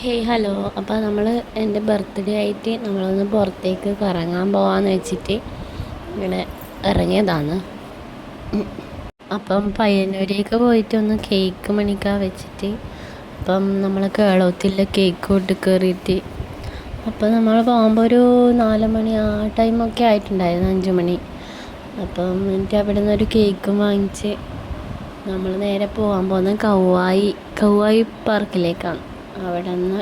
Hey hello. അപ്പോൾ നമ്മൾ എൻ്റെ ബർത്ത്ഡേ ആയിട്ട് നമ്മളൊന്ന് പുറത്തേക്ക് കറങ്ങാൻ പോകാമെന്ന് വെച്ചിട്ട് ഇങ്ങനെ ഇറങ്ങിയതാണ്. അപ്പം പയ്യന്നൂരേക്ക് പോയിട്ടൊന്ന് കേക്ക് മണിക്കാൻ വെച്ചിട്ട് അപ്പം നമ്മൾ കേളോത്തില്ല കേക്ക് കൊണ്ട് കയറിയിട്ട് അപ്പം നമ്മൾ പോകുമ്പോൾ ഒരു 4 മണി ആ ടൈമൊക്കെ ആയിട്ടുണ്ടായിരുന്നു, 5 മണി. അപ്പം എനിക്ക് അവിടെ നിന്ന് ഒരു കേക്കും വാങ്ങിച്ച് നമ്മൾ നേരെ പോകാൻ പോകുന്നത് കൗവായി പാർക്കിലേക്കാണ്. അവിടെ നിന്ന്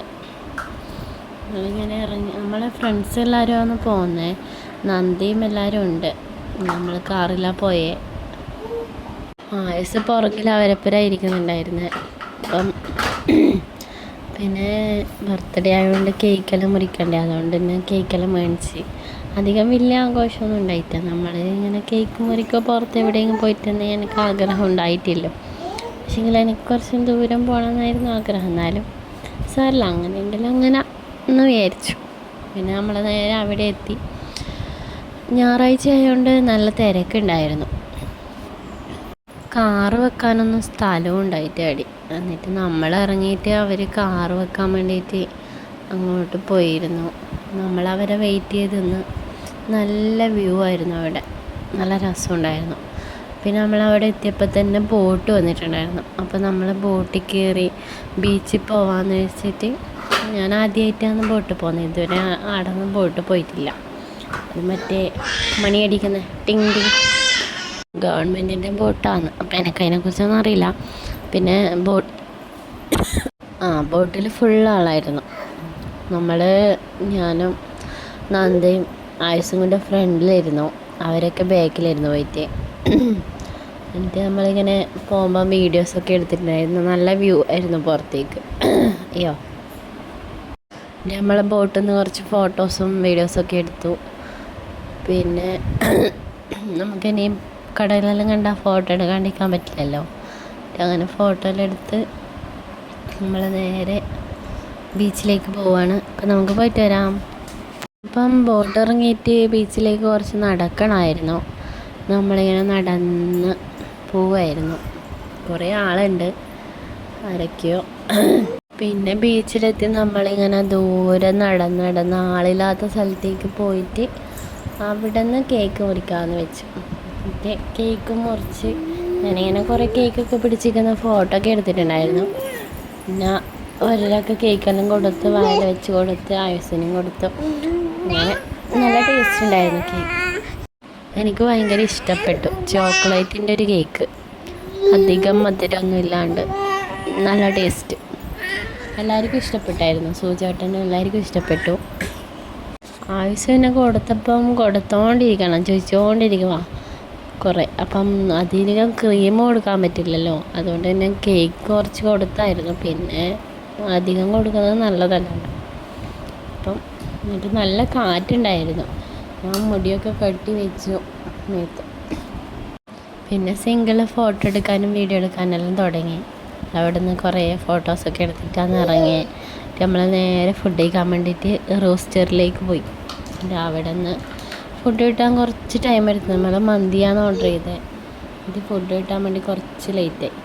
നമ്മളിങ്ങനെ ഇറങ്ങി, നമ്മളെ ഫ്രണ്ട്സ് എല്ലാവരുമാണ് പോകുന്നത്. നന്ദിയും എല്ലാവരും ഉണ്ട്. നമ്മൾ കാറിലാണ് പോയേ. ആയസ് പുറകിൽ അവരപ്പുരായിരിക്കുന്നുണ്ടായിരുന്നത്. അപ്പം പിന്നെ ബർത്ത്ഡേ ആയതുകൊണ്ട് കേക്കെല്ലാം മുറിക്കണ്ടേ, അതുകൊണ്ട് തന്നെ കേക്കെല്ലാം മേടിച്ച് അധികം വലിയ ആഘോഷമൊന്നും ഉണ്ടായിട്ടില്ല. നമ്മൾ ഇങ്ങനെ കേക്ക് മുറിക്കോ പുറത്ത് എവിടെയെങ്കിലും പോയിട്ടുണ്ടെങ്കിൽ എനിക്ക് ആഗ്രഹം ഉണ്ടായിട്ടില്ല. പക്ഷേങ്കിൽ എനിക്ക് കുറച്ചും ദൂരം പോകണമെന്നായിരുന്നു ആഗ്രഹം. എന്നാലും സാറില്ല, അങ്ങനെ ഉണ്ടല്ലോ അങ്ങനെ എന്ന് വിചാരിച്ചു. പിന്നെ നമ്മൾ നേരെ അവിടെ എത്തി. ഞായറാഴ്ച ആയതുകൊണ്ട് നല്ല തിരക്കുണ്ടായിരുന്നു. കാറ് വെക്കാനൊന്നും സ്ഥലവും ഉണ്ടായിട്ട് അടി. എന്നിട്ട് നമ്മൾ ഇറങ്ങിയിട്ട് അവർ കാറ് വെക്കാൻ വേണ്ടിയിട്ട് അങ്ങോട്ട് പോയിരുന്നു. നമ്മളവരെ വെയിറ്റ് ചെയ്ത് നിന്ന്. നല്ല വ്യൂ ആയിരുന്നു അവിടെ, നല്ല രസമുണ്ടായിരുന്നു. പിന്നെ നമ്മളവിടെ എത്തിയപ്പോൾ തന്നെ ബോട്ട് വന്നിട്ടുണ്ടായിരുന്നു. അപ്പോൾ നമ്മൾ ബോട്ടിൽ കയറി ബീച്ചിൽ പോകാമെന്ന് വെച്ചിട്ട്, ഞാൻ ആദ്യമായിട്ടാണ് ബോട്ട് പോകുന്നത്. ഇതുവരെ അടങ്ങും ബോട്ട് പോയിട്ടില്ല. അത് മറ്റേ മണിയടിക്കുന്ന ടിങ് ടിങ് ഗവൺമെൻറ്റിൻ്റെ ബോട്ടാണ്. അപ്പം എനിക്കതിനെക്കുറിച്ചൊന്നും അറിയില്ല. പിന്നെ ബോട്ടിൽ ഫുൾ ആളായിരുന്നു. ഞാനും നന്ദയും ആയുസും കൊണ്ട് ഫ്രണ്ടിലായിരുന്നു, അവരൊക്കെ ബാക്കിലായിരുന്നു പോയിട്ട്. എന്നിട്ട് നമ്മളിങ്ങനെ പോകുമ്പോൾ വീഡിയോസൊക്കെ എടുത്തിട്ടുണ്ടായിരുന്നു. നല്ല വ്യൂ ആയിരുന്നു പുറത്തേക്ക്. അയ്യോ, നമ്മൾ ബോട്ടിൽ നിന്ന് കുറച്ച് ഫോട്ടോസും വീഡിയോസൊക്കെ എടുത്തു. പിന്നെ നമുക്കിനിയും കടയിലെല്ലാം കണ്ടാൽ ഫോട്ടോ എടുക്കാണ്ടിരിക്കാൻ പറ്റില്ലല്ലോ. അങ്ങനെ ഫോട്ടോ എല്ലാം എടുത്ത് നമ്മൾ നേരെ ബീച്ചിലേക്ക് പോവാണ്. അപ്പം നമുക്ക് പോയിട്ട് വരാം. അപ്പം ബോട്ട് ഇറങ്ങിയിട്ട് ബീച്ചിലേക്ക് കുറച്ച് നടക്കണമായിരുന്നു. നമ്മളിങ്ങനെ നടന്ന് പോവായിരുന്നു. കുറേ ആളുണ്ട്, ആരൊക്കെയോ. പിന്നെ ബീച്ചിലെത്തി നമ്മളിങ്ങനെ ദൂരെ നടന്ന് ആളില്ലാത്ത സ്ഥലത്തേക്ക് പോയിട്ട് അവിടെ നിന്ന് കേക്ക് മുറിക്കാമെന്ന് വെച്ചു. എന്നിട്ട് കേക്ക് മുറിച്ച് ഞാനിങ്ങനെ കുറേ കേക്കൊക്കെ പിടിച്ചിരിക്കുന്ന ഫോട്ടോ ഒക്കെ എടുത്തിട്ടുണ്ടായിരുന്നു. പിന്നെ ഒരാൾക്ക് കേക്കെല്ലാം കൊടുത്ത് വായിൽ വെച്ച് കൊടുത്ത് ആയുസിനും കൊടുത്തു. അങ്ങനെ നല്ല ടേസ്റ്റ് ഉണ്ടായിരുന്നു കേക്ക്. എനിക്ക് ഭയങ്കര ഇഷ്ടപ്പെട്ടു. ചോക്ലേറ്റിൻ്റെ ഒരു കേക്ക്, അധികം മധുരമൊന്നും ഇല്ലാണ്ട് നല്ല ടേസ്റ്റ്. എല്ലാവർക്കും ഇഷ്ടപ്പെട്ടായിരുന്നു. സൂചേട്ടനും എല്ലാവർക്കും ഇഷ്ടപ്പെട്ടു. ആയുസിനെ ചോദിച്ചുകൊണ്ടിരിക്കുക കുറേ. അപ്പം അധികം ക്രീം കൊടുക്കാൻ പറ്റില്ലല്ലോ, അതുകൊണ്ട് തന്നെ കേക്ക് കുറച്ച് കൊടുത്തായിരുന്നു. പിന്നെ അധികം കൊടുക്കുന്നത് നല്ലതല്ലല്ലോ. അപ്പം എന്നിട്ട് നല്ല കാറ്റുണ്ടായിരുന്നു. ഞാൻ മുടിയൊക്കെ കെട്ടി വെച്ചു മേത്ത്. പിന്നെ സിംഗിൾ ഫോട്ടോ എടുക്കാനും വീഡിയോ എടുക്കാനെല്ലാം തുടങ്ങി. അവിടെ നിന്ന് കുറേ ഫോട്ടോസൊക്കെ എടുത്തിട്ടാണ് ഇറങ്ങി. നമ്മൾ നേരെ ഫുഡ് കഴിക്കാൻ വേണ്ടിയിട്ട് റോസ്റ്ററിലേക്ക് പോയി. അവിടെ നിന്ന് ഫുഡ് കിട്ടാൻ കുറച്ച് ടൈം എടുത്തു. നമ്മൾ മന്തിയാണ് ഓർഡർ ചെയ്തത്. ഇത് ഫുഡ് കിട്ടാൻ വേണ്ടി കുറച്ച് ലേറ്റായി.